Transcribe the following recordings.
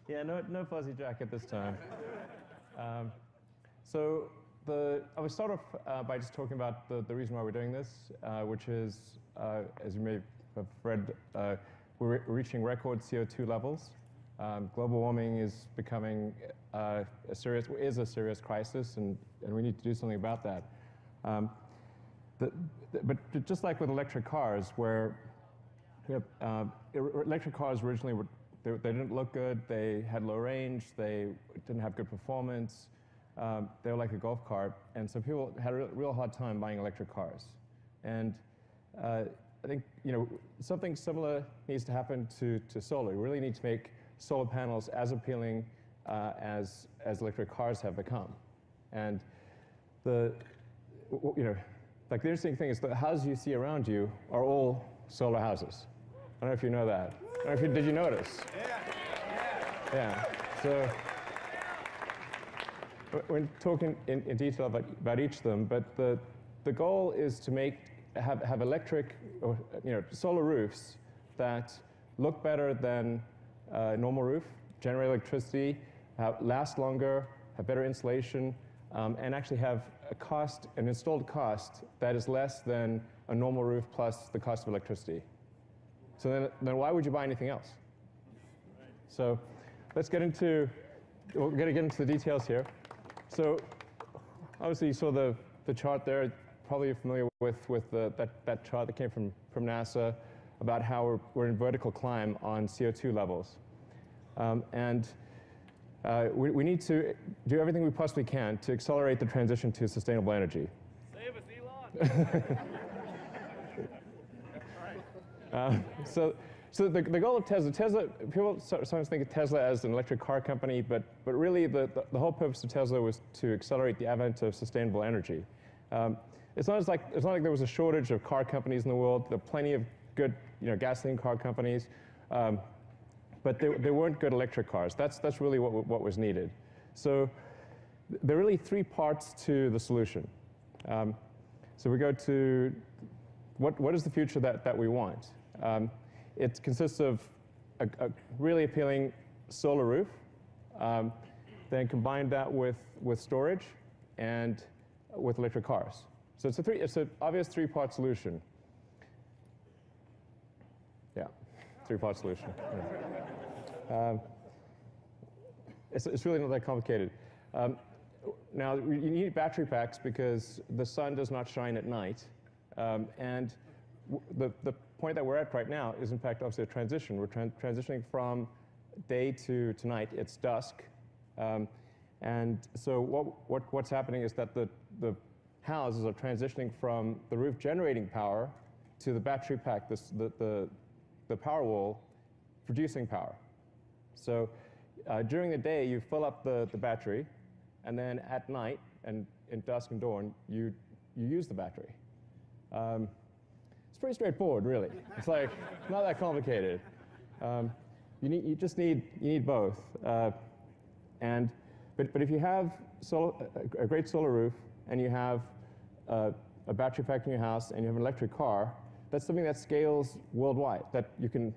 Yeah, no fuzzy jacket this time. So I will start off by just talking about the reason why we're doing this, which is, as you may have read, we're reaching record CO2 levels. Global warming is becoming a serious crisis, and we need to do something about that. But just like with electric cars, where electric cars originally they didn't look good, they had low range, they didn't have good performance, they were like a golf cart, and so people had a real hard time buying electric cars. And I think something similar needs to happen to solar. We really need to make solar panels as appealing as electric cars have become. And the interesting thing is the houses you see around you are all solar houses. I don't know if you know that. I don't know did you notice? Yeah. So we're talking in detail about each of them, but the goal is to have electric or solar roofs that look better than a normal roof, generate electricity, last longer, have better insulation, and actually have an installed cost that is less than a normal roof plus the cost of electricity. So then why would you buy anything else? So we're going to get into the details here. So obviously you saw the chart there. Probably you're familiar with that chart that came from NASA about how we're in vertical climb on CO2 levels. We need to do everything we possibly can to accelerate the transition to sustainable energy. Save us, Elon! So the goal of Tesla, people sometimes think of Tesla as an electric car company, but really the whole purpose of Tesla was to accelerate the advent of sustainable energy. It's not like there was a shortage of car companies in the world. There are plenty of good gasoline car companies, but there weren't good electric cars. That's really what was needed. So there are really three parts to the solution. So we go to what is the future that we want. It consists of a really appealing solar roof, then combine that with storage and with electric cars. So it's an obvious three-part solution. Yeah, three-part solution. Yeah. It's really not that complicated. Now, you need battery packs because the sun does not shine at night. And the point that we're at right now is, in fact, obviously a transition. We're transitioning from day to night. It's dusk. And so what's happening is that the houses are transitioning from the roof generating power to the battery pack, the power wall, producing power. So during the day, you fill up the battery, and then at night, and in dusk and dawn, you use the battery. It's pretty straightforward, really. It's like not that complicated. You just need both. But if you have a great solar roof and you have a battery pack in your house and you have an electric car, that's something that scales worldwide. That you can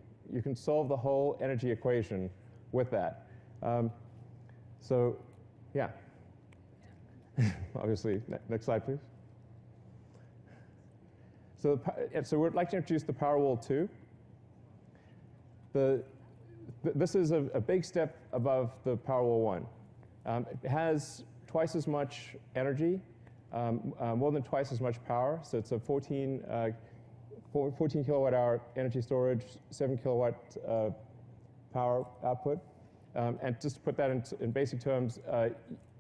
solve the whole energy equation with that. So, yeah. Obviously, next slide, please. So we'd like to introduce the Powerwall 2. This is a big step above the Powerwall 1. It has twice as much energy, more than twice as much power. So it's a 14 kilowatt hour energy storage, 7 kilowatt power output. And just to put that in basic terms,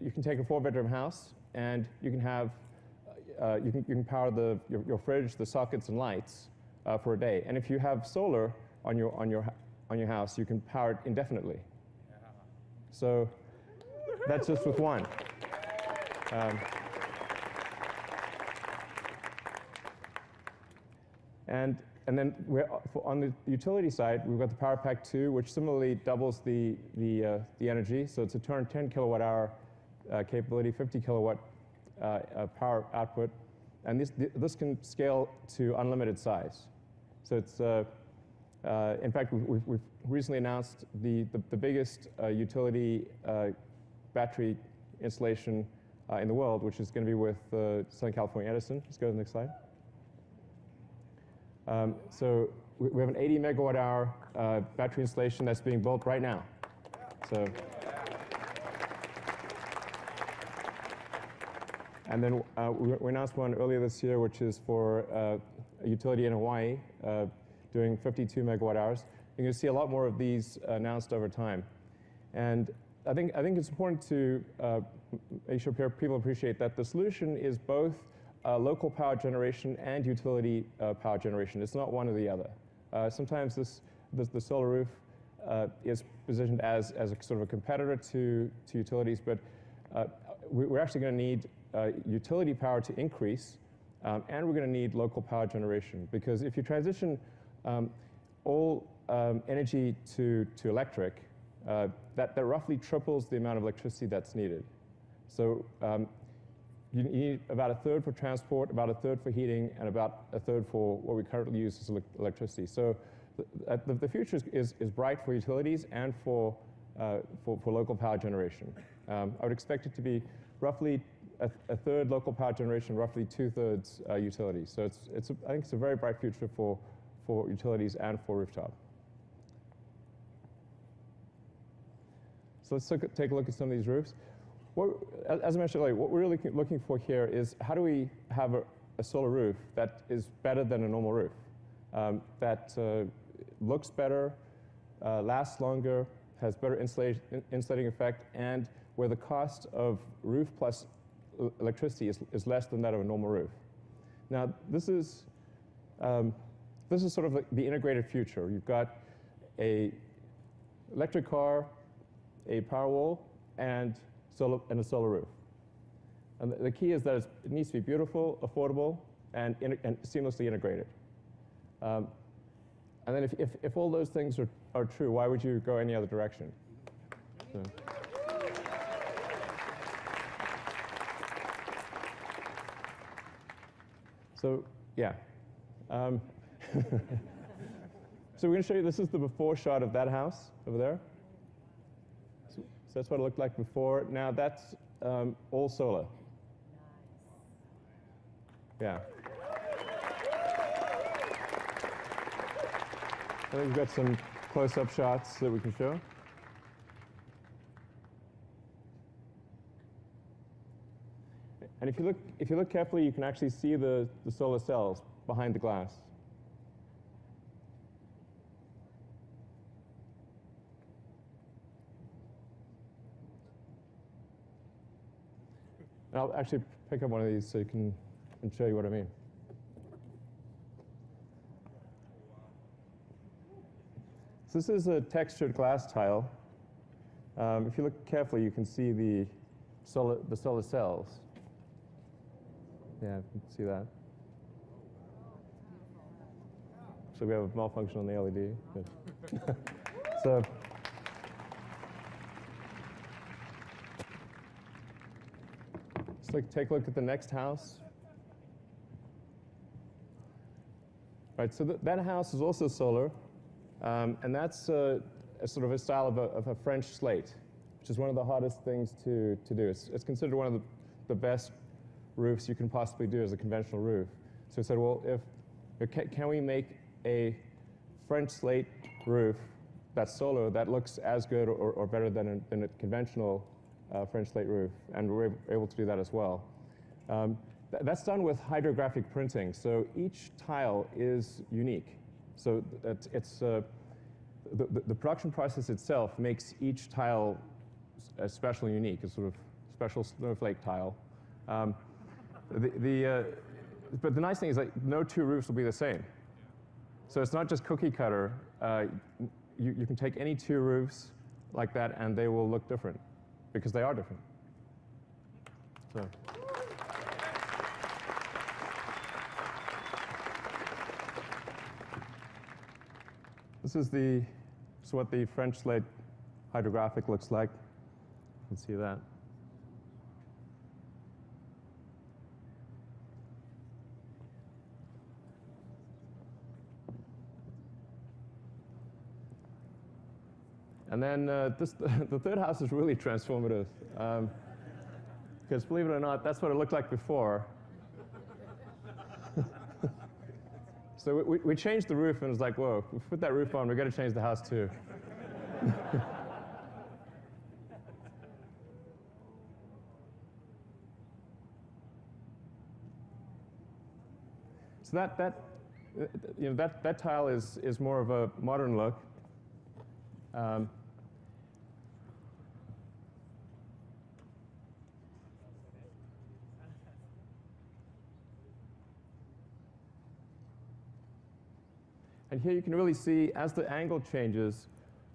you can take a 4-bedroom house and you can have you can power your fridge, the sockets, and lights for a day. And if you have solar on your house, you can power it indefinitely. Yeah. So that's just with one. And then on the utility side, we've got the Power Pack 2, which similarly doubles the energy. So it's a 10 kilowatt hour capability, 50 kilowatt power output, and this can scale to unlimited size. So it's In fact, we've recently announced the biggest utility battery installation in the world, which is going to be with Southern California Edison. Let's go to the next slide. So we have an 80 megawatt hour battery installation that's being built right now. So, and then we announced one earlier this year, which is for a utility in Hawaii doing 52 megawatt hours. You're going to see a lot more of these announced over time. And I think it's important to make sure people appreciate that the solution is both local power generation and utility power generation. It's not one or the other. Sometimes the solar roof is positioned as a sort of a competitor to utilities, but we're actually going to need utility power to increase, and we're going to need local power generation, because if you transition all energy to electric, that roughly triples the amount of electricity that's needed. So you need about a third for transport, about a third for heating, and about a third for what we currently use as electricity. So the future is bright for utilities and for local power generation. I would expect it to be roughly a third local power generation, roughly two-thirds utilities. So I think it's a very bright future for utilities and for rooftop. So let's take a look at some of these roofs. As I mentioned earlier, what we're really looking for here is how do we have a solar roof that is better than a normal roof, that looks better, lasts longer, has better insulating effect, and where the cost of roof plus electricity is less than that of a normal roof. Now, this is sort of the integrated future. You've got a electric car, a Powerwall, and a solar roof. And the key is that it needs to be beautiful, affordable, and seamlessly integrated. And then if all those things are true, why would you go any other direction? So yeah. So we're going to show you, this is the before shot of that house over there. So that's what it looked like before. Now that's all solar. Yeah. I think we've got some close-up shots that we can show. And if you look carefully, you can actually see the solar cells behind the glass. And I'll actually pick up one of these so you can show you what I mean. So this is a textured glass tile. If you look carefully, you can see the solar cells. Yeah, you can see that. So we have a malfunction on the LED. So let's take a look at the next house. Right, so that house is also solar, and that's a sort of a style of a French slate, which is one of the hardest things to do. It's considered one of the best roofs you can possibly do as a conventional roof. So we said, well, can we make a French slate roof that's solar that looks as good or better than a conventional French slate roof? And we're able to do that as well. That's done with hydrographic printing. So each tile is unique. So the production process itself makes each tile special and unique, a sort of special snowflake tile. But the nice thing is that no two roofs will be the same. So it's not just cookie cutter. You can take any two roofs like that and they will look different because they are different. So. This is what the French slate hydrographic looks like. You can see that. And then the third house is really transformative. Because believe it or not, that's what it looked like before. So we changed the roof, and it was like, whoa, we put that roof on, we've got to change the house too. So that tile is more of a modern look. And here you can really see, as the angle changes,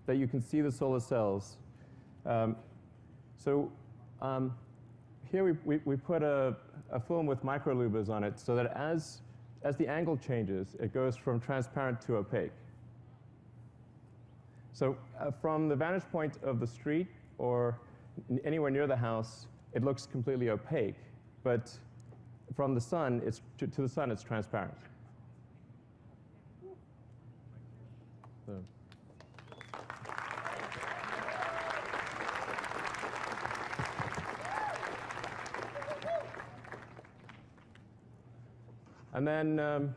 that you can see the solar cells. Here we put a film with microlouvers on it, so that as the angle changes, it goes from transparent to opaque. So from the vantage point of the street or anywhere near the house, it looks completely opaque. But from the sun, to the sun, it's transparent. So. And then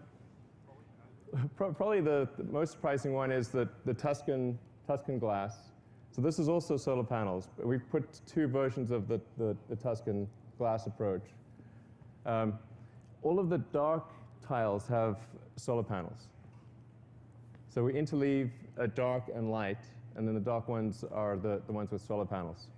probably the most surprising one is the Tuscan glass. So this is also solar panels. But we've put two versions of the Tuscan glass approach. All of the dark tiles have solar panels. So we interleave dark and light, and then the dark ones are the ones with solar panels.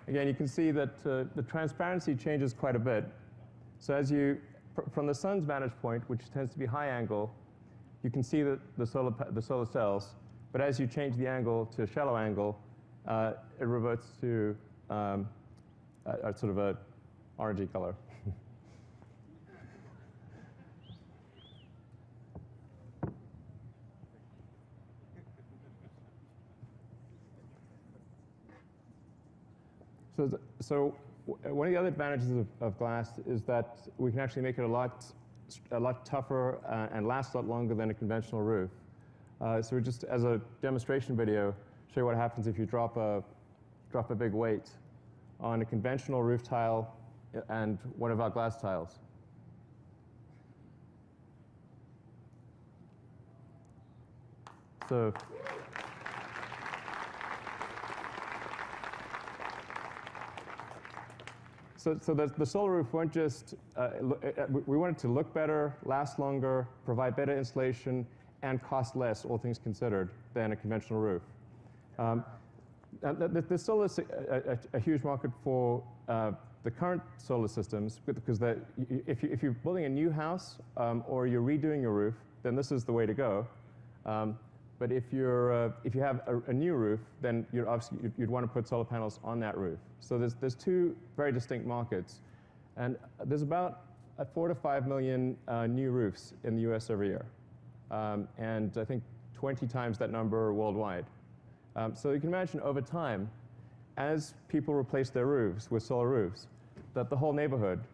Again, you can see that the transparency changes quite a bit. So as from the sun's vantage point, which tends to be high angle, you can see the solar cells. But as you change the angle to a shallow angle, it reverts to a sort of a orangey color. So one of the other advantages of glass is that we can actually make it a lot tougher and last a lot longer than a conventional roof. So we just, as a demonstration video, show you what happens if you drop a big weight on a conventional roof tile and one of our glass tiles. So the solar roof won't just, we want it to look better, last longer, provide better insulation, and cost less, all things considered, than a conventional roof. There's still a huge market for the current solar systems, because if you're building a new house or you're redoing your roof, then this is the way to go. But if you have a new roof, then you'd want to put solar panels on that roof. So there's two very distinct markets, and there's about 4 to 5 million new roofs in the U.S. every year, and I think 20 times that number worldwide. So you can imagine over time, as people replace their roofs with solar roofs, that the whole neighborhood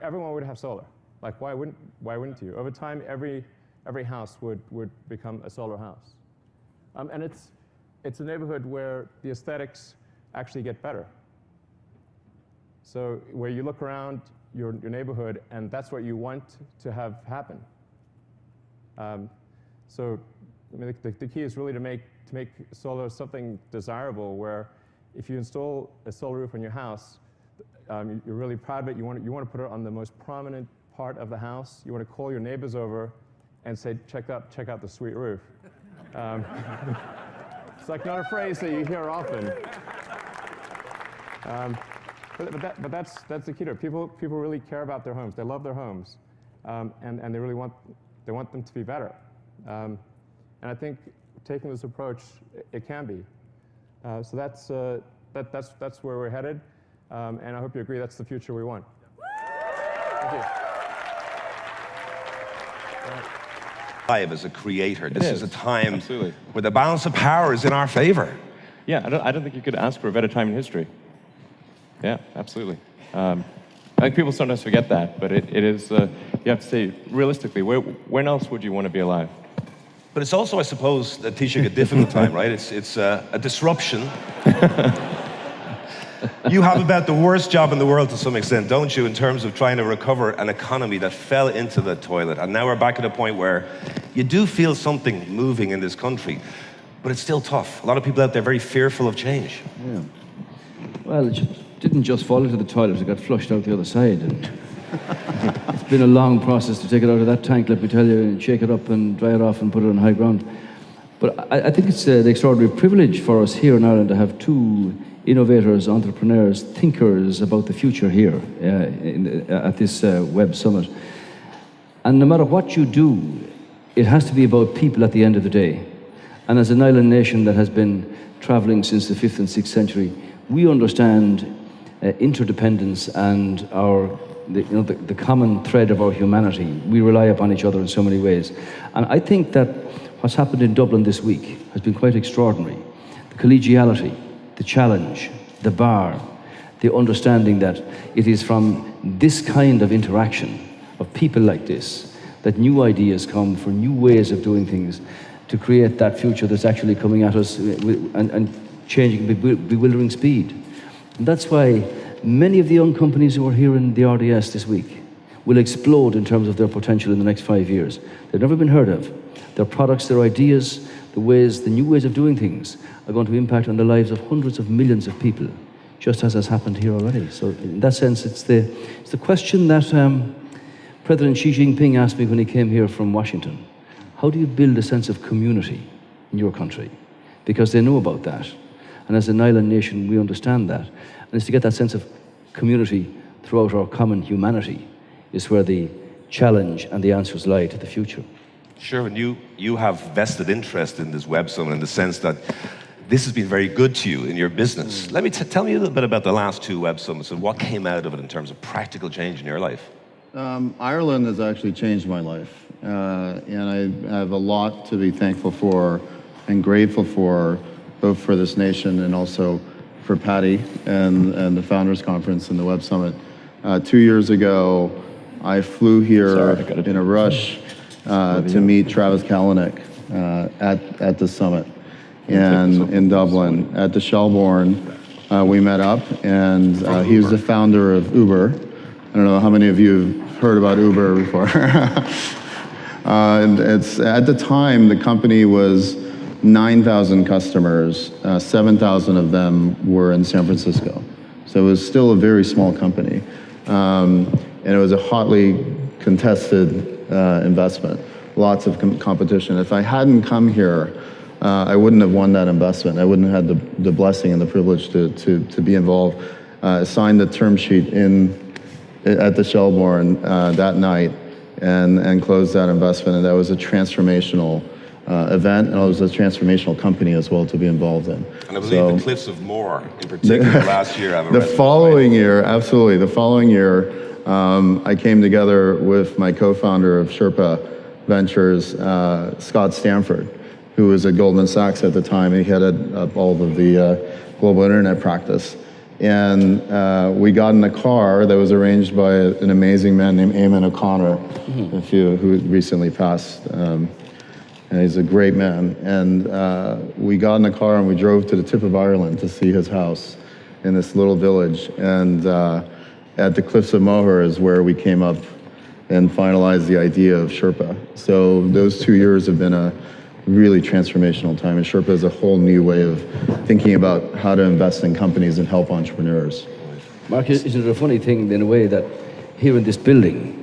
everyone would have solar. Like why wouldn't you? Over time, every house would become a solar house. And it's a neighborhood where the aesthetics actually get better. So where you look around your neighborhood, and that's what you want to have happen. So I mean, the key is really to make solar something desirable, where if you install a solar roof on your house, you're really proud of it. You want to put it on the most prominent part of the house. You want to call your neighbors over and say, check out the sweet roof. It's like not a phrase that you hear often. But that's the key to it. People really care about their homes. They love their homes, and they really want them to be better. And I think taking this approach, it can be. So that's where we're headed, and I hope you agree that's the future we want. Thank you. as a creator. This is a time Absolutely. where the balance of power is in our favor. Yeah, I don't think you could ask for a better time in history. Yeah, absolutely. I think people sometimes forget that, but it is, you have to say, realistically, when else would you want to be alive? But it's also, I suppose, Taoiseach, a difficult time, right? It's a disruption. You have about the worst job in the world to some extent, don't you, in terms of trying to recover an economy that fell into the toilet. And now we're back at a point where you do feel something moving in this country, but it's still tough. A lot of people out there very fearful of change. Yeah. Well, it didn't just fall into the toilet, it got flushed out the other side. And it's been a long process to take it out of that tank, let me tell you, and shake it up and dry it off and put it on high ground. But I think it's the extraordinary privilege for us here in Ireland to have two innovators, entrepreneurs, thinkers about the future here at this Web Summit. And no matter what you do, it has to be about people at the end of the day. And as an island nation that has been traveling since the 5th and 6th century, we understand interdependence and the common thread of our humanity. We rely upon each other in so many ways. And I think that what's happened in Dublin this week has been quite extraordinary. The collegiality, the challenge, the bar, the understanding that it is from this kind of interaction of people like this that new ideas come for new ways of doing things to create that future that's actually coming at us and changing at bewildering speed. And that's why many of the young companies who are here in the RDS this week will explode in terms of their potential in the next 5 years. They've never been heard of. Their products, their ideas, the new ways of doing things are going to impact on the lives of hundreds of millions of people, just as has happened here already. So in that sense, it's the question that President Xi Jinping asked me when he came here from Washington. How do you build a sense of community in your country? Because they know about that. And as an island nation, we understand that. And it's to get that sense of community throughout our common humanity is where the challenge and the answers lie to the future. Sure, and you have vested interest in this Web Summit in the sense that this has been very good to you in your business. Let me tell me a little bit about the last two Web Summits and what came out of it in terms of practical change in your life. Ireland has actually changed my life, and I have a lot to be thankful for and grateful for, both for this nation and also for Patty and the Founders Conference and the Web Summit. 2 years ago, I flew here in a rush to meet Travis Kalanick at the summit and in Dublin. At the Shelbourne, we met up, and he was the founder of Uber. I don't know how many of you have heard about Uber before. And at the time, the company was 9,000 customers, 7,000 of them were in San Francisco. So it was still a very small company. And it was a hotly contested investment, lots of competition. If I hadn't come here, I wouldn't have won that investment. I wouldn't have had the blessing and the privilege to be involved. Signed the term sheet at the Shelbourne that night and closed that investment. And that was a transformational event, and it was a transformational company as well to be involved in. And I believe the Cliffs of Moher, in particular, last year. The following year, absolutely. The following year, I came together with my co-founder of Sherpa Ventures, Scott Stanford, who was at Goldman Sachs at the time. He headed up all of the global internet practice. And we got in a car that was arranged by an amazing man named Eamon O'Connor, who recently passed. And he's a great man. And we got in a car and we drove to the tip of Ireland to see his house in this little village. And at the Cliffs of Moher is where we came up and finalized the idea of Sherpa. So those 2 years have been a really transformational time. And Sherpa is a whole new way of thinking about how to invest in companies and help entrepreneurs. Mark, isn't it a funny thing in a way that here in this building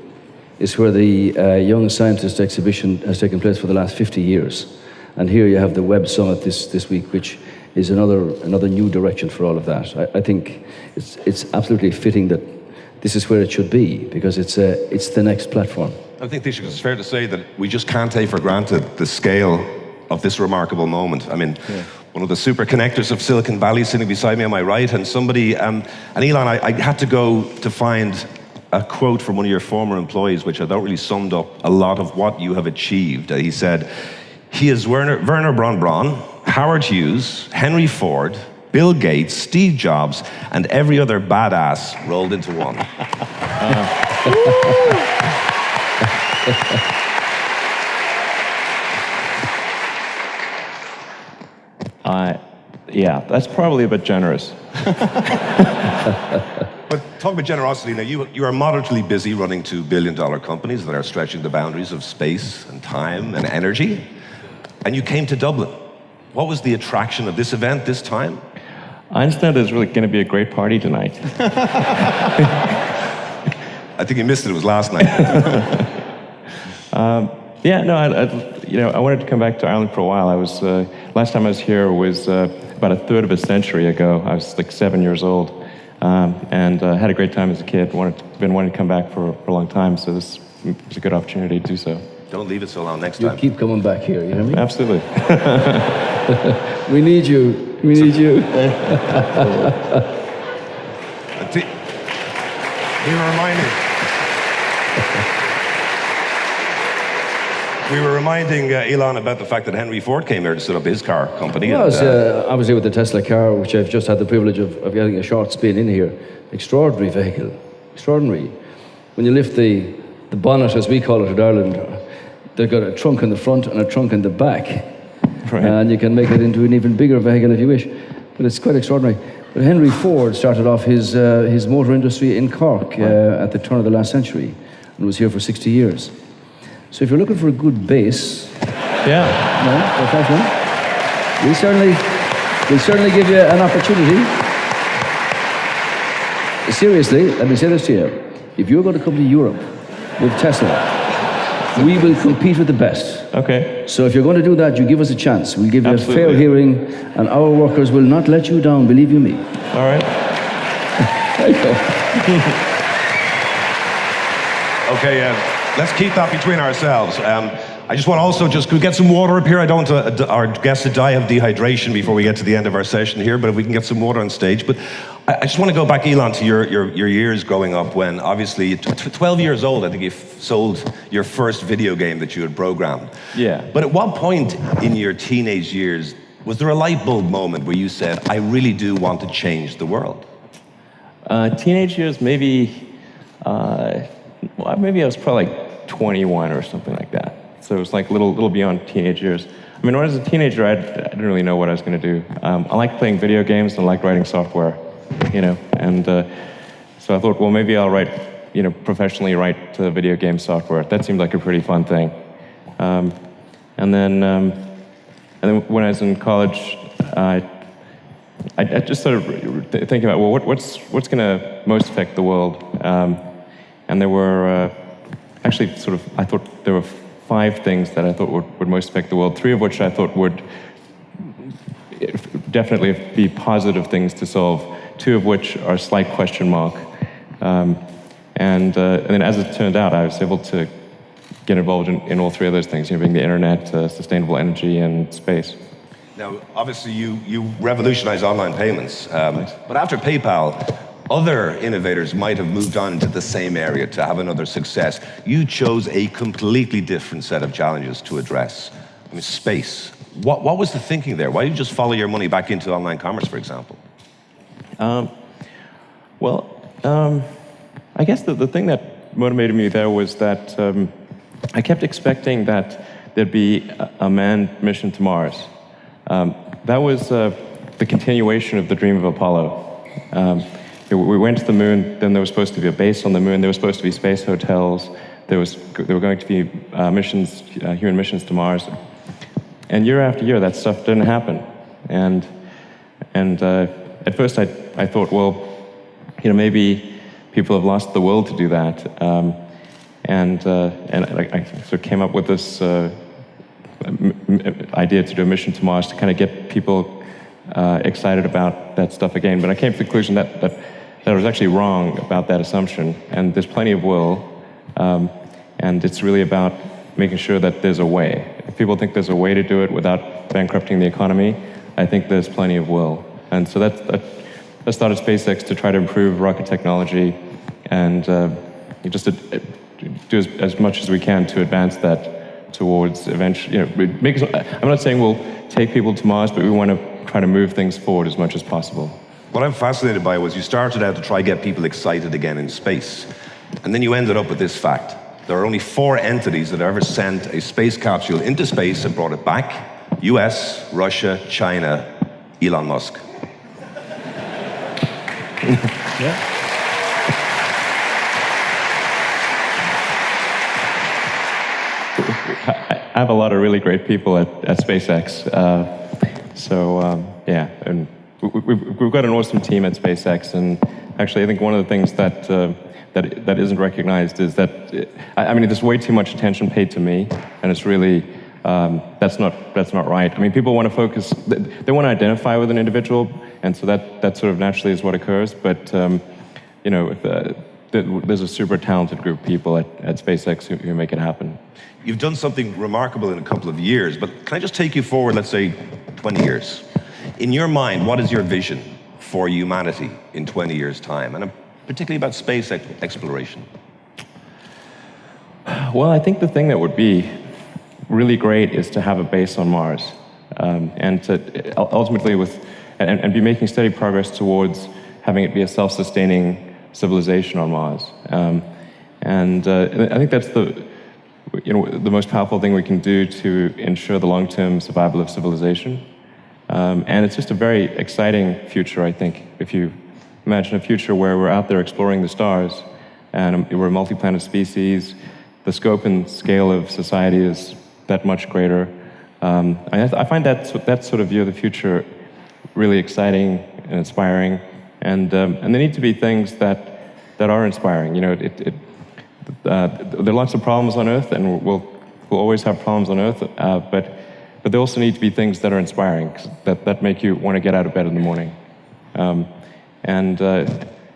is where the Young Scientist exhibition has taken place for the last 50 years. And here you have the Web Summit this week, which is another new direction for all of that. I think it's absolutely fitting that this is where it should be, because it's the next platform. I think, Taoiseach, it's fair to say that we just can't take for granted the scale of this remarkable moment. I mean, one of the super connectors of Silicon Valley sitting beside me on my right, and somebody, and Elon, I had to go to find a quote from one of your former employees, which I thought really summed up a lot of what you have achieved. He said, he is Werner Braun Braun, Howard Hughes, Henry Ford, Bill Gates, Steve Jobs, and every other badass rolled into one. Yeah, that's probably a bit generous. But talk about generosity. Now, you are moderately busy running $2 billion companies that are stretching the boundaries of space and time and energy. And you came to Dublin. What was the attraction of this event this time? I understand there's really going to be a great party tonight. I think you missed it. It was last night. Yeah, no, I wanted to come back to Ireland for a while. Last time I was here was about a third of a century ago. I was like 7 years old, and had a great time as a kid. Been wanting to come back for a long time, so this was a good opportunity to do so. Don't leave it so long next You time. keep coming back here, you hear me? Absolutely. We need you. We need you. We were reminding Elon about the fact that Henry Ford came here to set up his car company. I was here with the Tesla car, which I've just had the privilege of getting a short spin in here. Extraordinary vehicle. Extraordinary. When you lift the bonnet, as we call it in Ireland, they've got a trunk in the front and a trunk in the back. Right. And you can make it into an even bigger vehicle if you wish. But it's quite extraordinary. But Henry Ford started off his motor industry in Cork at the turn of the last century and was here for 60 years. So if you're looking for a good base, we'll certainly give you an opportunity. Seriously, let me say this to you. If you're going to come to Europe with Tesla, we will compete with the best. Okay. So if you're going to do that, you give us a chance. We'll give you Absolutely. a fair hearing, and our workers will not let you down, believe you me. All right. There you go. Okay, let's keep that between ourselves. I just want to also could we get some water up here? I don't want our guests to die of dehydration before we get to the end of our session here, but if we can get some water on stage. But I just want to go back, Elon, to your years growing up when obviously 12 years old, I think you sold your first video game that you had programmed. Yeah. But at what point in your teenage years was there a light bulb moment where you said, I really do want to change the world? Teenage years, maybe I was probably like 21 or something like that. So it was like a little beyond teenage years. I mean, when I was a teenager, I didn't really know what I was going to do. I liked playing video games and I liked writing software, and so I thought, well, maybe I'll professionally write video game software. That seemed like a pretty fun thing. And then when I was in college, I just started thinking about, well, what's going to most affect the world? And there were actually I thought there were 5 things that I thought would most affect the world, 3 of which I thought would definitely be positive things to solve, 2 of which are a slight question mark. And then as it turned out, I was able to get involved in all 3 of those things, being the internet, sustainable energy, and space. Now, obviously, you revolutionized online payments, but after PayPal, other innovators might have moved on into the same area to have another success. You chose a completely different set of challenges to address. I mean, space. What was the thinking there? Why did you just follow your money back into online commerce, for example? I guess the thing that motivated me there was that I kept expecting that there'd be a manned mission to Mars. That was the continuation of the dream of Apollo. We went to the moon, then there was supposed to be a base on the moon, there were supposed to be space hotels, there were going to be human missions to Mars. And year after year, that stuff didn't happen. And at first I thought, well, maybe people have lost the will to do that. And I sort of came up with this idea to do a mission to Mars to kind of get people excited about that stuff again. But I came to the conclusion that I was actually wrong about that assumption. And there's plenty of will, and it's really about making sure that there's a way. If people think there's a way to do it without bankrupting the economy, I think there's plenty of will. And so that started SpaceX to try to improve rocket technology and you just do as much as we can to advance that towards eventually, I'm not saying we'll take people to Mars, but we want to try to move things forward as much as possible. What I'm fascinated by was you started out to try to get people excited again in space, and then you ended up with this fact. There are only 4 entities that ever sent a space capsule into space and brought it back: US, Russia, China, Elon Musk. Yeah. I have a lot of really great people at SpaceX. Yeah, and we've got an awesome team at SpaceX, and actually I think one of the things that isn't recognized is that, there's way too much attention paid to me, and it's really, that's not right. I mean, people want to focus, they want to identify with an individual, and so that sort of naturally is what occurs, but there's a super talented group of people at SpaceX who make it happen. You've done something remarkable in a couple of years, but can I just take you forward, let's say, 20 years? In your mind, what is your vision for humanity in 20 years' time, and particularly about space exploration? Well, I think the thing that would be really great is to have a base on Mars, and to ultimately and be making steady progress towards having it be a self-sustaining civilization on Mars. I think that's the most powerful thing we can do to ensure the long-term survival of civilization. And it's just a very exciting future, I think. If you imagine a future where we're out there exploring the stars, and we're a multi-planet species, the scope and scale of society is that much greater. I find that sort of view of the future really exciting and inspiring. And there need to be things that are inspiring. There are lots of problems on Earth, and we'll always have problems on Earth, but there also need to be things that are inspiring, that make you want to get out of bed in the morning. And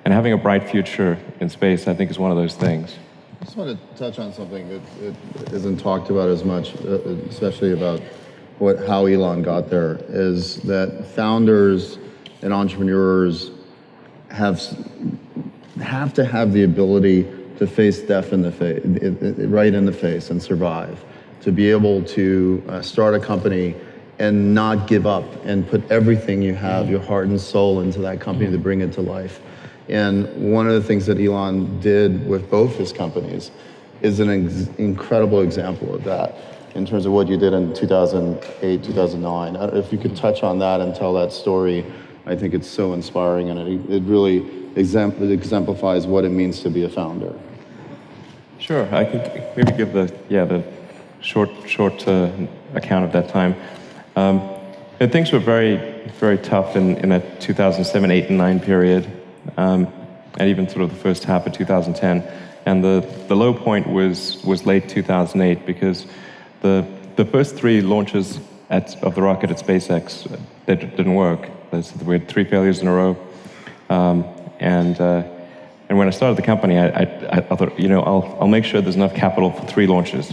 having a bright future in space, I think, is one of those things. I just want to touch on something that isn't talked about as much, especially about how Elon got there, is that founders and entrepreneurs have to have the ability to face death right in the face and survive, to be able to start a company and not give up and put everything you have, your heart and soul, into that company to bring it to life. And one of the things that Elon did with both his companies is an incredible example of that in terms of what you did in 2008, 2009. If you could touch on that and tell that story, I think it's so inspiring, and it really exemplifies what it means to be a founder. Sure, I can maybe give the short account of that time. And things were very, very tough in that 2007, 8, and 9 period, and even sort of the first half of 2010. And the low point was late 2008, because the first 3 launches of the rocket at SpaceX that didn't work. We had 3 failures in a row, and when I started the company, I thought, I'll make sure there's enough capital for 3 launches.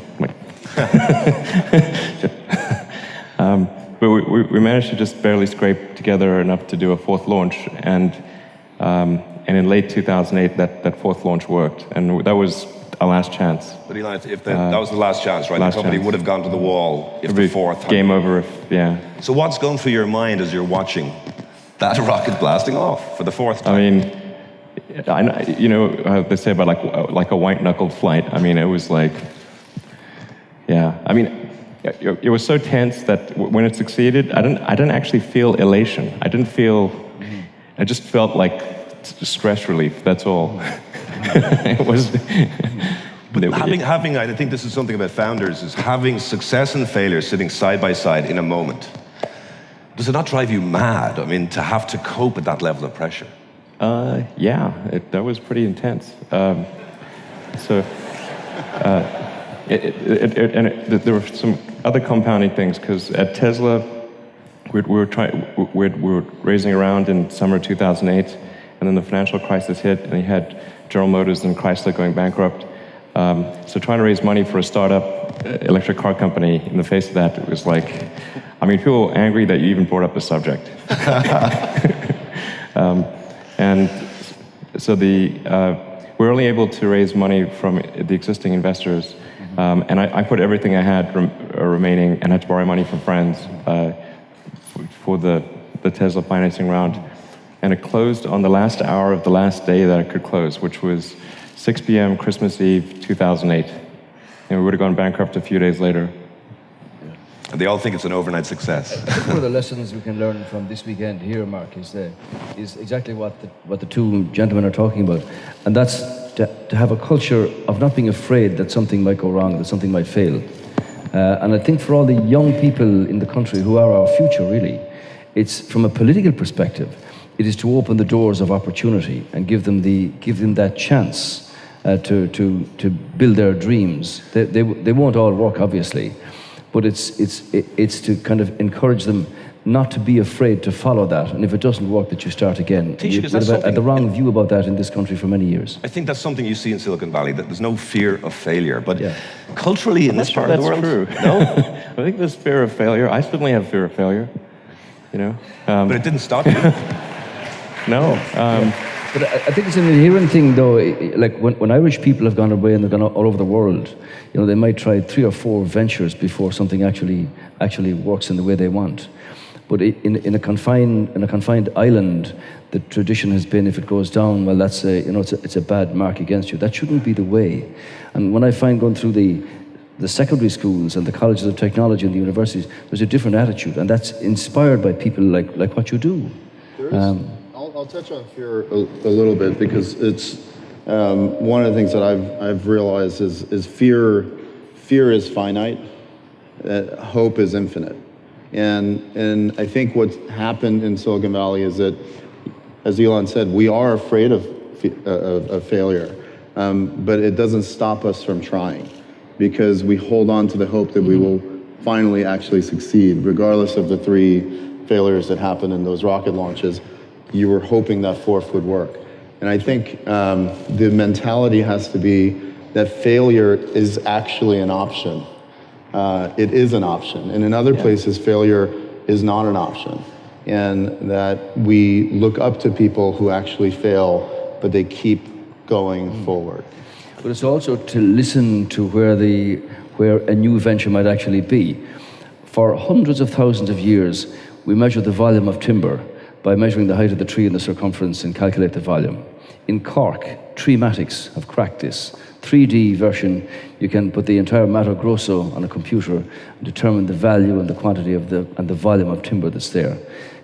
But we managed to just barely scrape together enough to do a 4th launch, and in late 2008, that 4th launch worked, and that was our last chance. But Elon, that was the last chance, right? The company would have gone to the wall if the 4th had... Game over yeah. So what's going through your mind as you're watching that rocket blasting off for the 4th time? I mean, they say about like a white-knuckled flight. I mean, it was like, yeah. I mean, it was so tense that when it succeeded, I didn't actually feel elation. I just felt like stress relief. That's all. It was. But having, I think this is something about founders, is having success and failure sitting side by side in a moment. Does it not drive you mad? I mean, to have to cope with that level of pressure. Yeah, that was pretty intense. There were some other compounding things, because at Tesla, we were raising around in summer 2008, and then the financial crisis hit, and you had General Motors and Chrysler going bankrupt. So trying to raise money for a startup electric car company, in the face of that, it was like, people were angry that you even brought up the subject. And so we're only able to raise money from the existing investors. And I put everything I had remaining and had to borrow money from friends for the Tesla financing round. And it closed on the last hour of the last day that it could close, which was 6 p.m. Christmas Eve, 2008. And we would have gone bankrupt a few days later. And they all think it's an overnight success. I think one of the lessons we can learn from this weekend here, Mark, is exactly what the two gentlemen are talking about. And that's to have a culture of not being afraid that something might go wrong, that something might fail. And I think for all the young people in the country who are our future, really, it's from a political perspective, it is to open the doors of opportunity and give them that chance to build their dreams. They won't all work, obviously, but it's to kind of encourage them not to be afraid to follow that, and if it doesn't work, that you start again. We've had the wrong view about that in this country for many years. I think that's something you see in Silicon Valley, that there's no fear of failure. But culturally in this part of the world, true. No? I think there's fear of failure. I certainly have fear of failure, you know. But it didn't stop you. No. But I think it's an inherent thing, though. Like when Irish people have gone away and they've gone all over the world, you know, they might try 3 or 4 ventures before something actually works in the way they want. But in a confined island, the tradition has been, if it goes down, well, that's it's a bad mark against you. That shouldn't be the way. And when I find going through the secondary schools and the colleges of technology and the universities, there's a different attitude, and that's inspired by people like what you do. I'll touch on fear a little bit, because it's one of the things that I've realized is fear is finite, hope is infinite. And I think what's happened in Silicon Valley is that, as Elon said, we are afraid of failure, but it doesn't stop us from trying, because we hold on to the hope that we will finally actually succeed, regardless of the 3 failures that happened in those rocket launches. You were hoping that 4th would work. And I think the mentality has to be that failure is actually an option. It is an option. And in other places, failure is not an option. And that we look up to people who actually fail, but they keep going forward. But it's also to listen to where a new venture might actually be. For hundreds of thousands of years, we measure the volume of timber by measuring the height of the tree and the circumference and calculate the volume. In Cork, Treematics have cracked this 3D version. You can put the entire Mato Grosso on a computer and determine the value and the quantity of and the volume of timber that's there.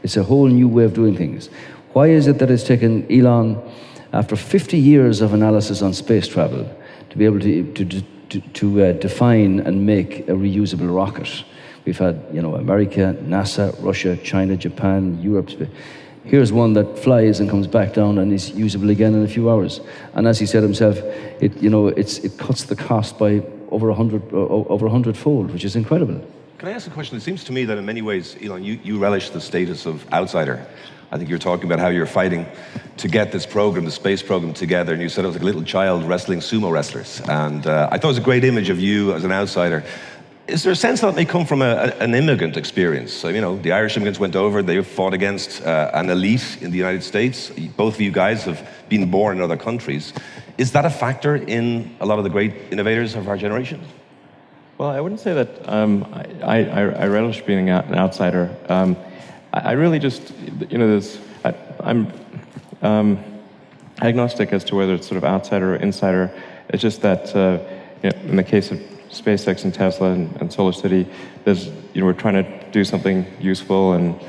It's a whole new way of doing things. Why is it that it's taken Elon, after 50 years of analysis on space travel, to be able to define and make a reusable rocket? We've had, America, NASA, Russia, China, Japan, Europe. Here's one that flies and comes back down and is usable again in a few hours. And as he said himself, it cuts the cost by over 100-fold, which is incredible. Can I ask a question? It seems to me that in many ways, Elon, you relish the status of outsider. I think you're talking about how you're fighting to get this program, the space program, together, and you said it was like a little child wrestling sumo wrestlers. And I thought it was a great image of you as an outsider. Is there a sense that may come from an immigrant experience? So, the Irish immigrants went over, they fought against an elite in the United States. Both of you guys have been born in other countries. Is that a factor in a lot of the great innovators of our generation? Well, I wouldn't say that I relish being an outsider. I really just, I'm agnostic as to whether it's sort of outsider or insider. It's just that, in the case of SpaceX and Tesla and Solar City, we're trying to do something useful, and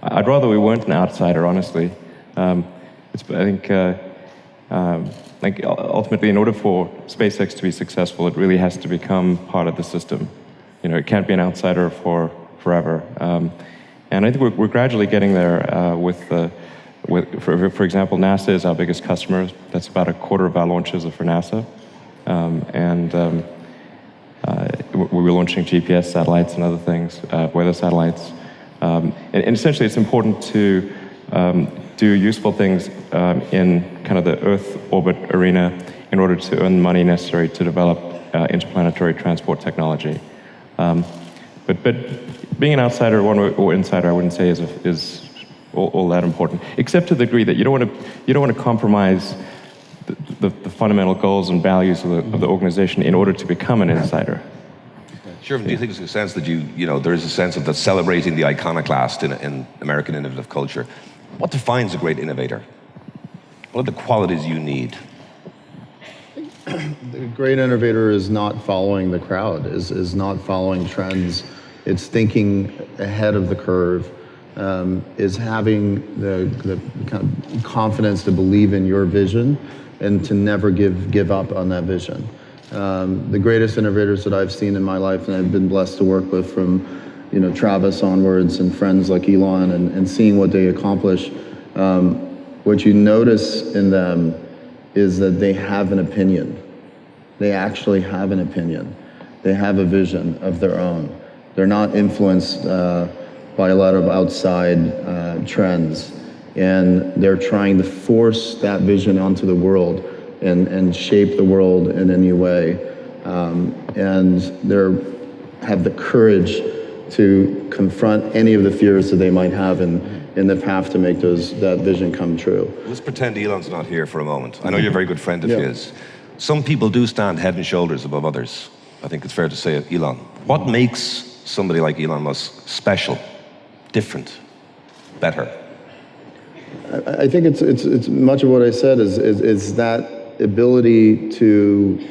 I'd rather we weren't an outsider, honestly. I think ultimately, in order for SpaceX to be successful, it really has to become part of the system. It can't be an outsider for forever. And I think we're gradually getting there for example, NASA is our biggest customer. That's about 1/4 of our launches are for NASA. We were launching GPS satellites and other things, weather satellites. And essentially, it's important to do useful things in kind of the Earth orbit arena in order to earn the money necessary to develop interplanetary transport technology. But being an outsider or insider, I wouldn't say is all that important, except to the degree that you don't want to compromise the fundamental goals and values of the organization in order to become an insider. Sure. Do you think there's a sense that there is a sense of that celebrating the iconoclast in American innovative culture? What defines a great innovator? What are the qualities you need? The great innovator is not following the crowd, is not following trends. It's thinking ahead of the curve, is having the kind of confidence to believe in your vision and to never give up on that vision. The greatest innovators that I've seen in my life, and I've been blessed to work with from Travis onwards and friends like Elon and seeing what they accomplish, what you notice in them is that they have an opinion. They actually have an opinion. They have a vision of their own. They're not influenced by a lot of outside trends. And they're trying to force that vision onto the world and shape the world in a new way. And they have the courage to confront any of the fears that they might have in the path to make that vision come true. Let's pretend Elon's not here for a moment. I know you're a very good friend of his. Some people do stand head and shoulders above others. I think it's fair to say it, Elon. What makes somebody like Elon Musk special, different, better? I think it's much of what I said is that ability to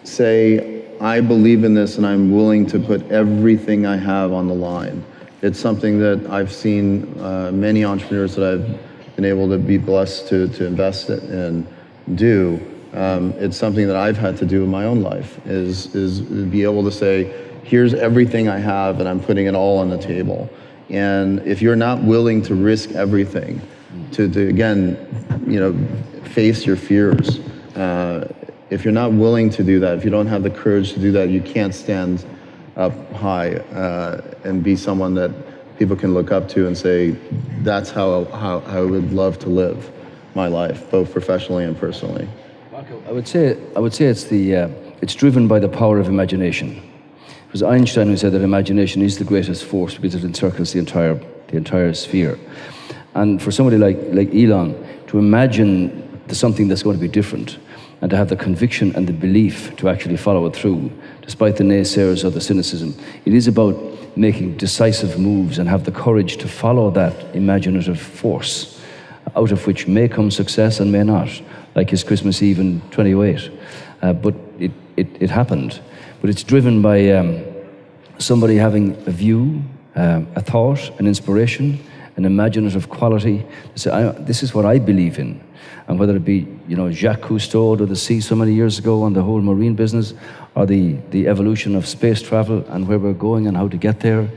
say, I believe in this and I'm willing to put everything I have on the line. It's something that I've seen many entrepreneurs that I've been able to be blessed to invest in do. It's something that I've had to do in my own life, is be able to say, here's everything I have and I'm putting it all on the table. And if you're not willing to risk everything, to again, face your fears, if you're not willing to do that, if you don't have the courage to do that, you can't stand up high and be someone that people can look up to and say, that's how I would love to live my life, both professionally and personally. I would say it's driven by the power of imagination. It was Einstein who said that imagination is the greatest force because it encircles the entire sphere. And for somebody like Elon to imagine something that's going to be different, and to have the conviction and the belief to actually follow it through, despite the naysayers or the cynicism. It is about making decisive moves and have the courage to follow that imaginative force, out of which may come success and may not, like his Christmas Eve in 28. But it happened. But it's driven by somebody having a view, a thought, an inspiration, an imaginative quality to say, this is what I believe in. And whether it be, Jacques Cousteau to the sea so many years ago on the whole marine business, or the evolution of space travel and where we're going and how to get there,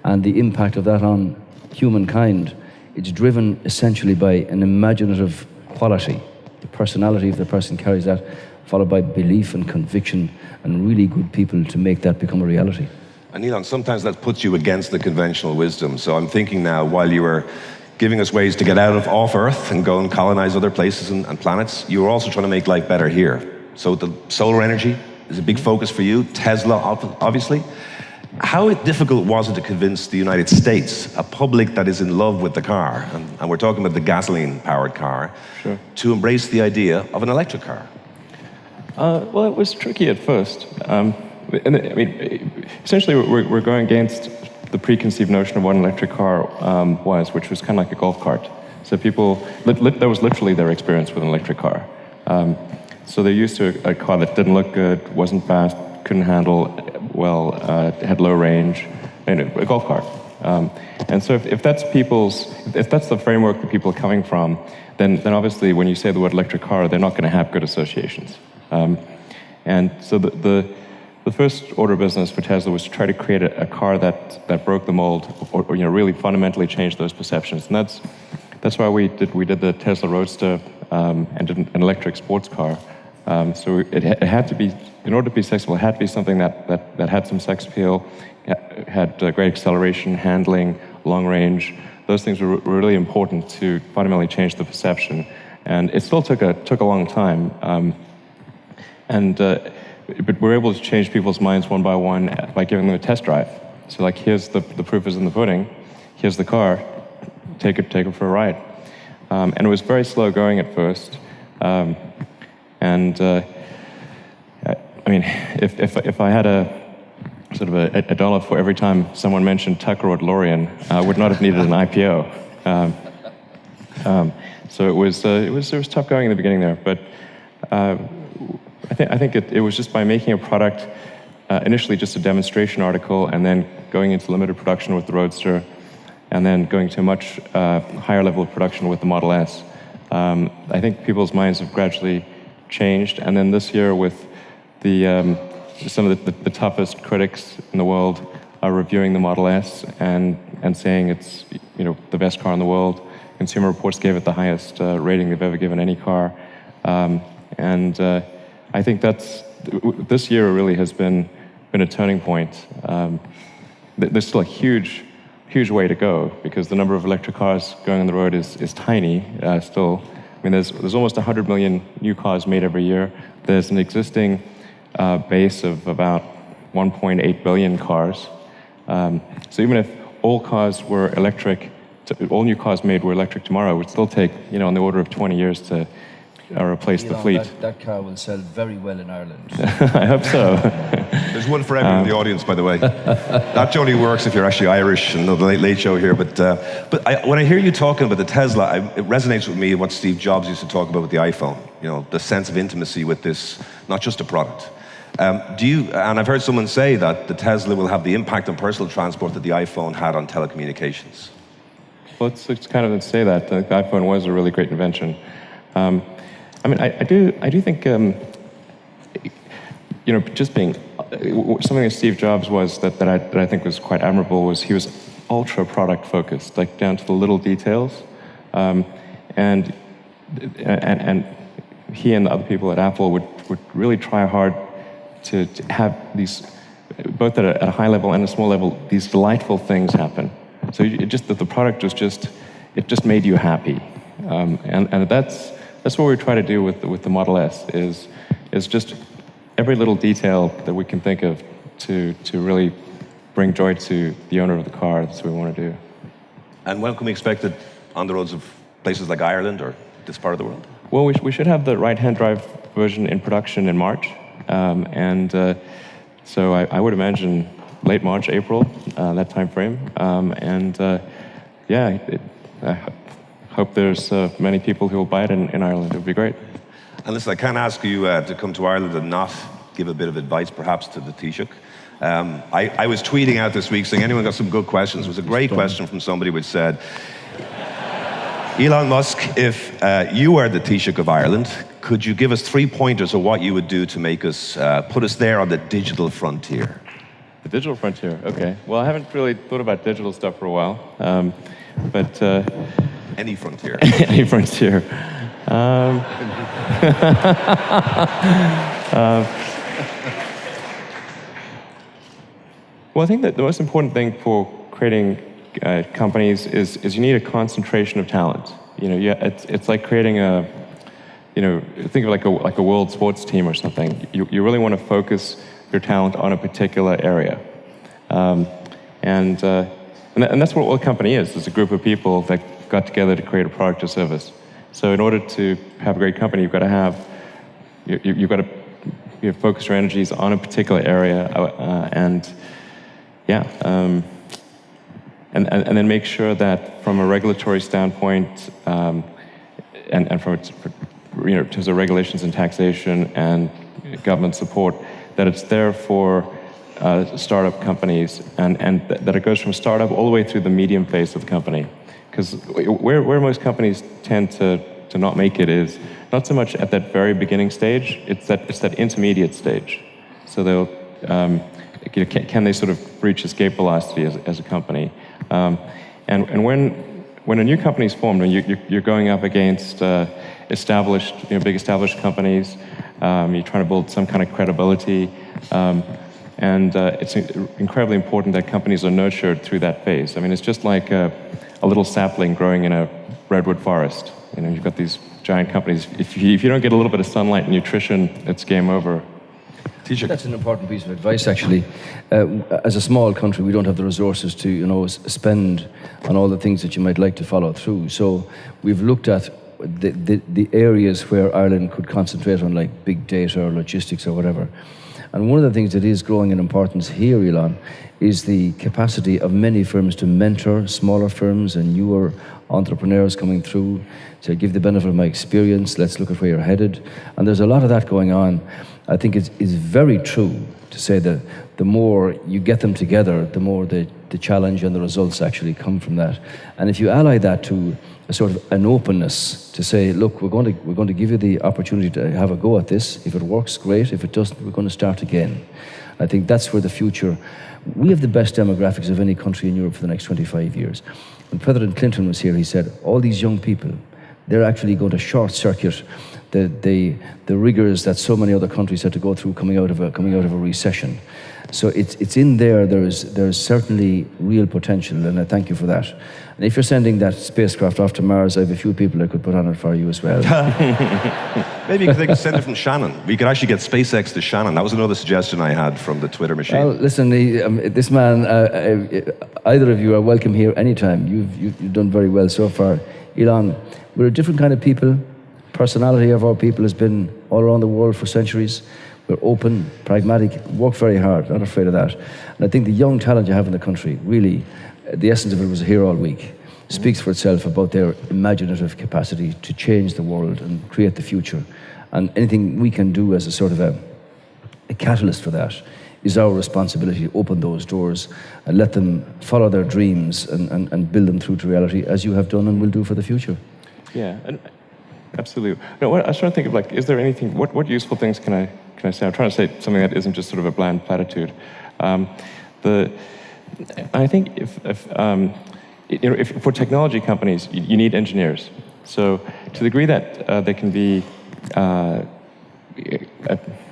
and the impact of that on humankind, it's driven essentially by an imaginative quality. The personality of the person carries that, followed by belief and conviction and really good people to make that become a reality. And Elon, sometimes that puts you against the conventional wisdom. So I'm thinking now, while you were giving us ways to get out of off Earth and go and colonize other places and planets, you were also trying to make life better here. So the solar energy is a big focus for you, Tesla, obviously. How difficult was it to convince the United States, a public that is in love with the car, and we're talking about the gasoline-powered car, sure, to embrace the idea of an electric car? Well, it was tricky at first. Essentially, we're going against the preconceived notion of what an electric car was, which was kind of like a golf cart. So people, that was literally their experience with an electric car. So they're used to a car that didn't look good, wasn't fast, couldn't handle well, had low range, a golf cart. And so if that's the framework that people are coming from, then obviously when you say the word electric car, they're not going to have good associations. And so the first order of business for Tesla was to try to create a car that broke the mold, or really fundamentally changed those perceptions. And that's why we did the Tesla Roadster and did an electric sports car. So it had to be, in order to be successful, it had to be something that had some sex appeal, had great acceleration, handling, long range. Those things were really important to fundamentally change the perception. And it still took a long time. But we're able to change people's minds one by one by giving them a test drive. So like, here's the proof is in the pudding, here's the car, take it for a ride. And it was very slow going at first. And I mean, if I had a sort of a dollar for every time someone mentioned Tucker or DeLorean, I would not have needed an IPO. So it was tough going in the beginning there, but I think it was just by making a product, initially just a demonstration article, and then going into limited production with the Roadster, and then going to a much higher level of production with the Model S. I think people's minds have gradually changed, and then this year with some of the toughest critics in the world are reviewing the Model S and saying it's the best car in the world. Consumer Reports gave it the highest rating they've ever given any car, and I think this year really has been a turning point. There's still a huge way to go because the number of electric cars going on the road is tiny still. I mean, there's almost 100 million new cars made every year. There's an existing base of about 1.8 billion cars. So even if all cars were electric, all new cars made were electric tomorrow, it would still take on the order of 20 years to replace the fleet. That car will sell very well in Ireland. I hope so. There's one for everyone in the audience, by the way. That only works if you're actually Irish and know the Late Show here. But when I hear you talking about the Tesla, it resonates with me what Steve Jobs used to talk about with the iPhone. The sense of intimacy with this, not just a product. And I've heard someone say that the Tesla will have the impact on personal transport that the iPhone had on telecommunications. Well, it's kind of to say that the iPhone was a really great invention. I mean, I do think, just being something that Steve Jobs was that I think was quite admirable was he was ultra product focused, like down to the little details, and he and the other people at Apple would really try hard to have these, both at a high level and a small level, these delightful things happen. So the product was it just made you happy, and that's what we try to do with the Model S is just every little detail that we can think of to really bring joy to the owner of the car. That's what we want to do. And when can we expect it on the roads of places like Ireland or this part of the world? Well, we should have the right-hand drive version in production in March, so I would imagine late March, April, that time frame, I hope there's many people who will buy it in Ireland. It would be great. And listen, I can't ask you to come to Ireland and not give a bit of advice, perhaps, to the Taoiseach. I was tweeting out this week saying, anyone got some good questions? It was a great question from somebody which said, Elon Musk, if you were the Taoiseach of Ireland, could you give us 3 pointers of what you would do to make us, put us there on the digital frontier? The digital frontier, okay. Well, I haven't really thought about digital stuff for a while, but... Any frontier. Any frontier. Well, I think that the most important thing for creating companies is you need a concentration of talent. It's like creating a, think of like a world sports team or something. You really want to focus your talent on a particular area, and that's what a company is. It's a group of people that got together to create a product or service. So in order to have a great company, you've got to focus your energies on a particular area, and then make sure that from a regulatory standpoint, and from in terms of regulations and taxation and government support, that it's there for startup companies, and that it goes from startup all the way through the medium phase of the company. Because where most companies tend to not make it is not so much at that very beginning stage, it's that intermediate stage. So they'll, can they sort of reach escape velocity as a company? And when a new company is formed, and you're going up against established, big established companies, you're trying to build some kind of credibility, and it's incredibly important that companies are nurtured through that phase. I mean, it's just like a little sapling growing in a redwood forest. You've got these giant companies. If you don't get a little bit of sunlight and nutrition, it's game over. That's an important piece of advice, actually. As a small country, we don't have the resources to, spend on all the things that you might like to follow through. So we've looked at the areas where Ireland could concentrate on, like big data or logistics or whatever. And one of the things that is growing in importance here, Elon, is the capacity of many firms to mentor smaller firms and newer entrepreneurs coming through, to give the benefit of my experience, let's look at where you're headed. And there's a lot of that going on. I think it's very true to say that the more you get them together, the more the challenge and the results actually come from that. And if you ally that to a sort of an openness to say, look, we're going to give you the opportunity to have a go at this. If it works, great. If it doesn't, we're going to start again. I think that's where the future. We have the best demographics of any country in Europe for the next 25 years. When President Clinton was here, he said, all these young people, they're actually going to short circuit the rigors that so many other countries had to go through coming out of a recession. So it's in there. There's certainly real potential, and I thank you for that. And if you're sending that spacecraft off to Mars, I have a few people I could put on it for you as well. Maybe they could send it from Shannon. We could actually get SpaceX to Shannon. That was another suggestion I had from the Twitter machine. Well, listen, this man, either of you are welcome here anytime. You've done very well so far. Elon, we're a different kind of people. Personality of our people has been all around the world for centuries. We're open, pragmatic, work very hard, not afraid of that. And I think the young talent you have in the country, really, the essence of it was here all week, speaks for itself about their imaginative capacity to change the world and create the future. And anything we can do as a sort of a catalyst for that is our responsibility to open those doors and let them follow their dreams and build them through to reality, as you have done and will do for the future. Yeah, and absolutely. No, I was trying to think of, like, is there anything, what useful things can I say? I'm trying to say something that isn't just sort of a bland platitude. I think if for technology companies, you need engineers. So to the degree that there can be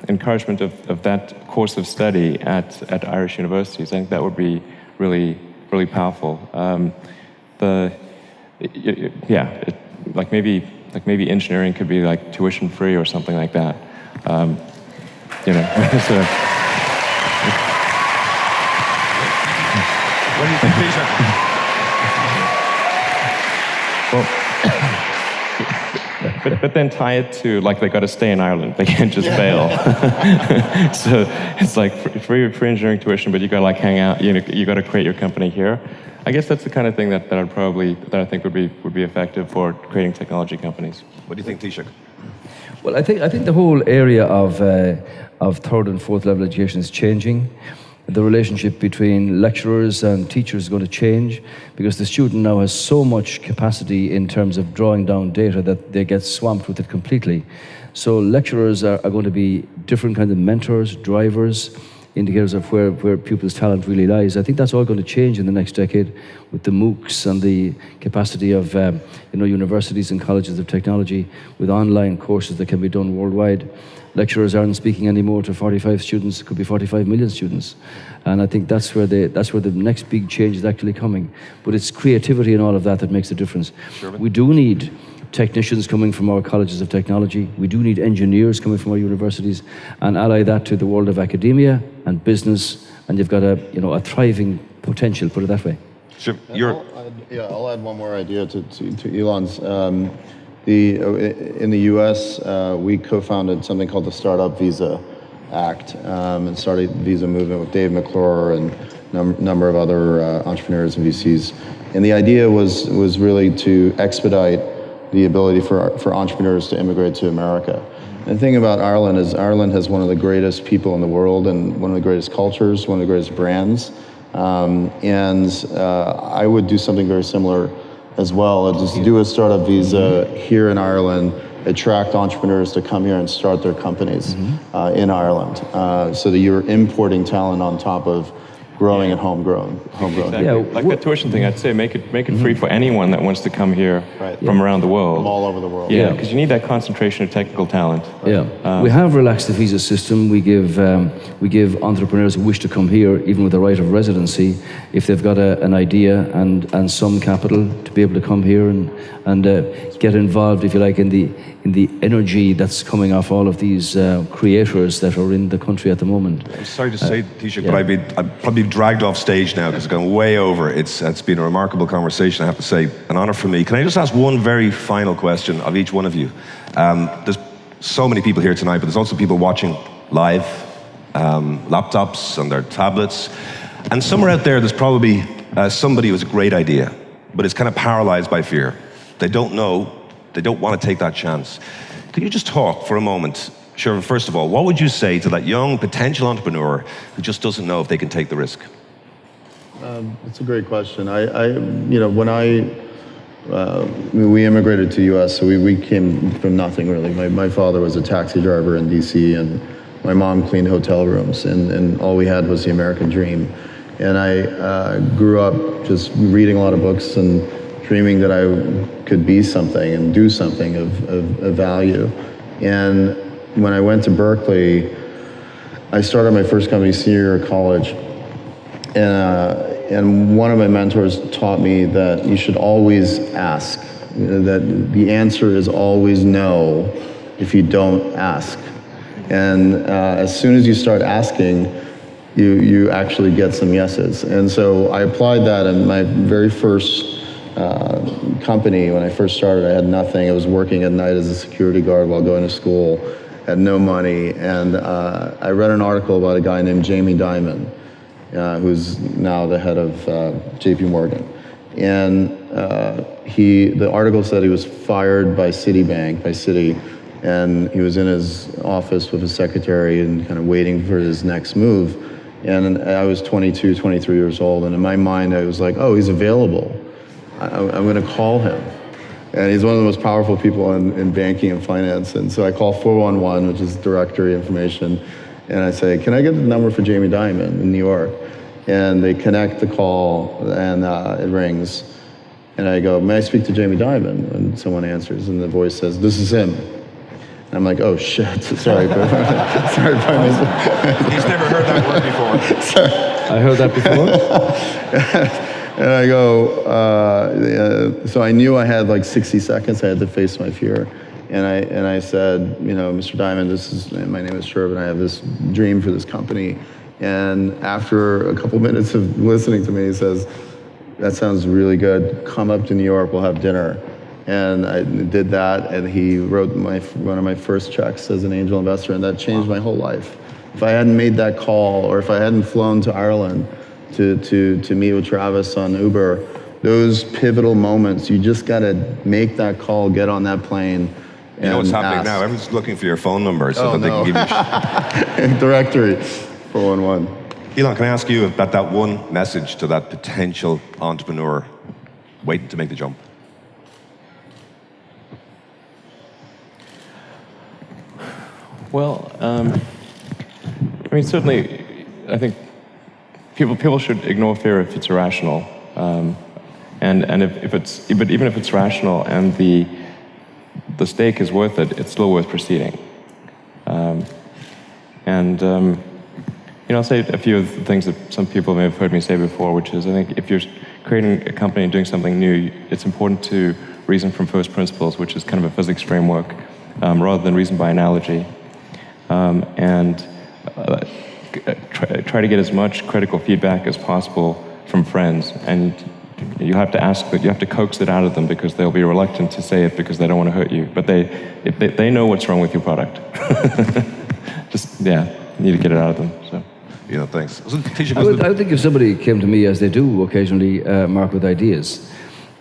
encouragement of that course of study at Irish universities, I think that would be really, really powerful. Maybe engineering could be like tuition free or something like that. So. What do you think, Peter? Well, but then tie it to, like, they got to stay in Ireland. They can't just bail. So it's like free engineering tuition, but you got to, like, hang out. You got to create your company here. I guess that's the kind of thing that I think would be effective for creating technology companies. What do you think, Taoiseach? Well, I think the whole area of third and fourth level education is changing. The relationship between lecturers and teachers is going to change because the student now has so much capacity in terms of drawing down data that they get swamped with it completely. So lecturers are going to be different kinds of mentors, drivers, indicators of where pupils' talent really lies. I think that's all going to change in the next decade with the MOOCs and the capacity of universities and colleges of technology with online courses that can be done worldwide. Lecturers aren't speaking anymore to 45 students, it could be 45 million students. And I think that's where the next big change is actually coming. But it's creativity and all of that makes a difference. Sure. We do need technicians coming from our colleges of technology. We do need engineers coming from our universities, and ally that to the world of academia and business, and you've got a thriving potential, put it that way. Sure. I'll add one more idea to Elon's. In the U.S., we co-founded something called the Startup Visa Act and started the visa movement with Dave McClure and a number of other entrepreneurs and VCs. And the idea was really to expedite the ability for entrepreneurs to immigrate to America. And the thing about Ireland is Ireland has one of the greatest people in the world and one of the greatest cultures, one of the greatest brands. I would do something very similar as well. Just do a startup visa here in Ireland, attract entrepreneurs to come here and start their companies in Ireland, so that you're importing talent on top of growing and homegrown. Exactly. Yeah, like the tuition thing, I'd say make it free for anyone that wants to come here from around the world. From all over the world. Yeah, because you need that concentration of technical talent. Yeah, we have relaxed the visa system. We give entrepreneurs who wish to come here, even with the right of residency, if they've got an idea and some capital, to be able to come here and get involved, if you like, in in the energy that's coming off all of these creators that are in the country at the moment. I'm sorry to say, Taoiseach, but I'd probably be dragged off stage now because it's gone way over. It's been a remarkable conversation, I have to say. An honor for me. Can I just ask one very final question of each one of you? There's so many people here tonight, but there's also people watching live, laptops and their tablets. And somewhere out there, there's probably somebody who has a great idea, but is kind of paralyzed by fear. They don't know. They don't want to take that chance. Could you just talk for a moment, Shervin, first of all, what would you say to that young potential entrepreneur who just doesn't know if they can take the risk? It's a great question. We immigrated to the U.S., so we came from nothing really. My father was a taxi driver in D.C., and my mom cleaned hotel rooms, and all we had was the American dream. And I grew up just reading a lot of books and dreaming that I could be something and do something of value. And when I went to Berkeley, I started my first company senior year of college. And one of my mentors taught me that you should always ask, that the answer is always no if you don't ask. And as soon as you start asking, you actually get some yeses. And so I applied that in my very first company. When I first started, I had nothing. I was working at night as a security guard while going to school, had no money. And I read an article about a guy named Jamie Dimon, who's now the head of JP Morgan. And the article said he was fired by Citibank, by Citi, and he was in his office with his secretary and kind of waiting for his next move. And I was 22, 23 years old, and in my mind I was like, oh, he's available. I'm going to call him. And he's one of the most powerful people in banking and finance. And so I call 411, which is directory information, and I say, can I get the number for Jamie Dimon in New York? And they connect the call, and it rings. And I go, may I speak to Jamie Dimon? And someone answers, and the voice says, this is him. And I'm like, oh shit, sorry. Sorry, Prime Minister. He's never heard that word before. Sorry. I heard that before. And I go, so I knew I had like 60 seconds. I had to face my fear. And I said, Mr. Dimon, my name is Shervin. I have this dream for this company. And after a couple minutes of listening to me, he says, that sounds really good. Come up to New York, we'll have dinner. And I did that, and he wrote one of my first checks as an angel investor, and that changed my whole life. If I hadn't made that call, or if I hadn't flown to Ireland to meet with Travis on Uber, those pivotal moments, you just gotta make that call, get on that plane. You know what's happening now? Everyone's looking for your phone number so that they can give you directory, 411. Elon, can I ask you about that one message to that potential entrepreneur waiting to make the jump? Well, certainly, I think people should ignore fear if it's irrational, and but even if it's rational and the stake is worth it, it's still worth proceeding. I'll say a few of the things that some people may have heard me say before, which is I think if you're creating a company and doing something new, it's important to reason from first principles, which is kind of a physics framework, rather than reason by analogy. Try to get as much critical feedback as possible from friends, and you have to ask, but you have to coax it out of them because they'll be reluctant to say it because they don't want to hurt you. But they know what's wrong with your product. You need to get it out of them. So. Yeah, thanks. I would think if somebody came to me, as they do occasionally, Mark, with ideas,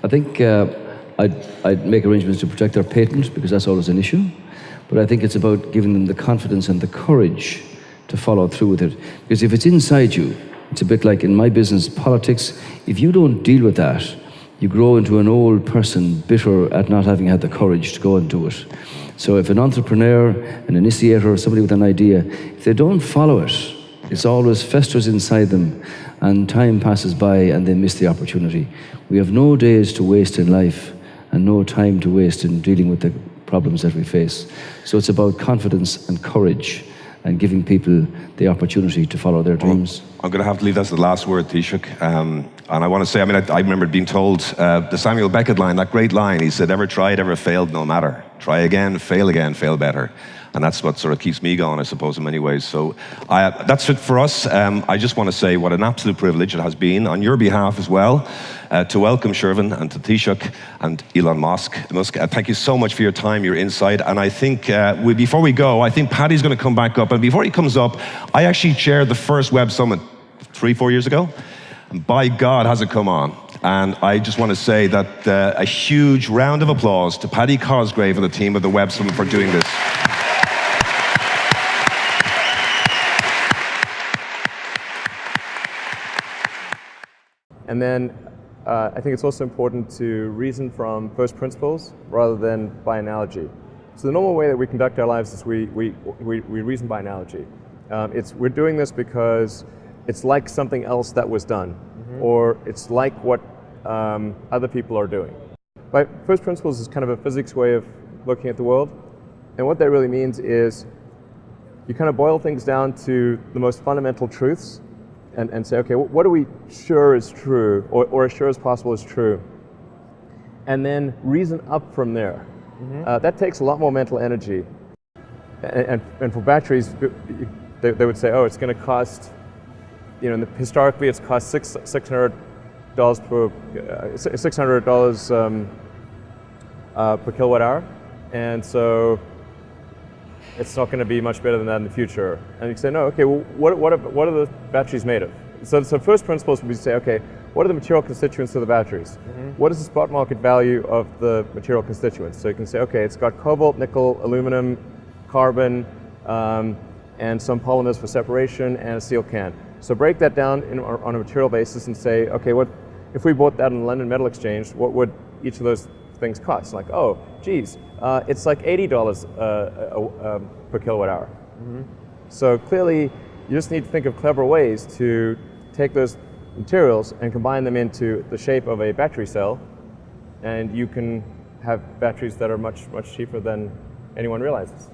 I think I'd make arrangements to protect their patent because that's always an issue. But I think it's about giving them the confidence and the courage to follow through with it. Because if it's inside you, it's a bit like in my business, politics, if you don't deal with that, you grow into an old person bitter at not having had the courage to go and do it. So if an entrepreneur, an initiator, or somebody with an idea, if they don't follow it, it's always festers inside them, and time passes by and they miss the opportunity. We have no days to waste in life and no time to waste in dealing with the problems that we face. So it's about confidence and courage and giving people the opportunity to follow their dreams. I'm going to have to leave that as the last word, Taoiseach. And I want to say, I remember being told the Samuel Beckett line, that great line, he said, ever tried, ever failed, no matter. try again, fail better. And that's what sort of keeps me going, I suppose, in many ways. So that's it for us. I just want to say what an absolute privilege it has been, on your behalf as well, to welcome Shervin and to Taoiseach and Elon Musk. Thank you so much for your time, your insight. And I think before we go, I think Paddy's going to come back up. And before he comes up, I actually chaired the first Web Summit 3-4 years ago. And by God, has it come on. And I just want to say that a huge round of applause to Paddy Cosgrave and the team of the Web Summit for doing this. And then I think it's also important to reason from first principles rather than by analogy. So the normal way that we conduct our lives is we reason by analogy. We're doing this because it's like something else that was done, or it's like what other people are doing. But first principles is kind of a physics way of looking at the world. And what that really means is you kind of boil things down to the most fundamental truths and say, okay, what are we sure is true, or as sure as possible is true? And then reason up from there. That takes a lot more mental energy. And for batteries, they would say, oh, it's going to cost, historically it's cost $600 per kilowatt hour. And so it's not going to be much better than that in the future. And you say, no, okay, well, what are the batteries made of? So first principles would be to say, okay, what are the material constituents of the batteries? What is the spot market value of the material constituents? So you can say, okay, it's got cobalt, nickel, aluminum, carbon, and some polymers for separation, and a steel can. So break that down on a material basis and say, okay, what if we bought that on the London Metal Exchange, what would each of those things cost? Like, oh, geez, it's like $80 per kilowatt hour. So clearly, you just need to think of clever ways to take those materials and combine them into the shape of a battery cell, and you can have batteries that are much, much cheaper than anyone realizes.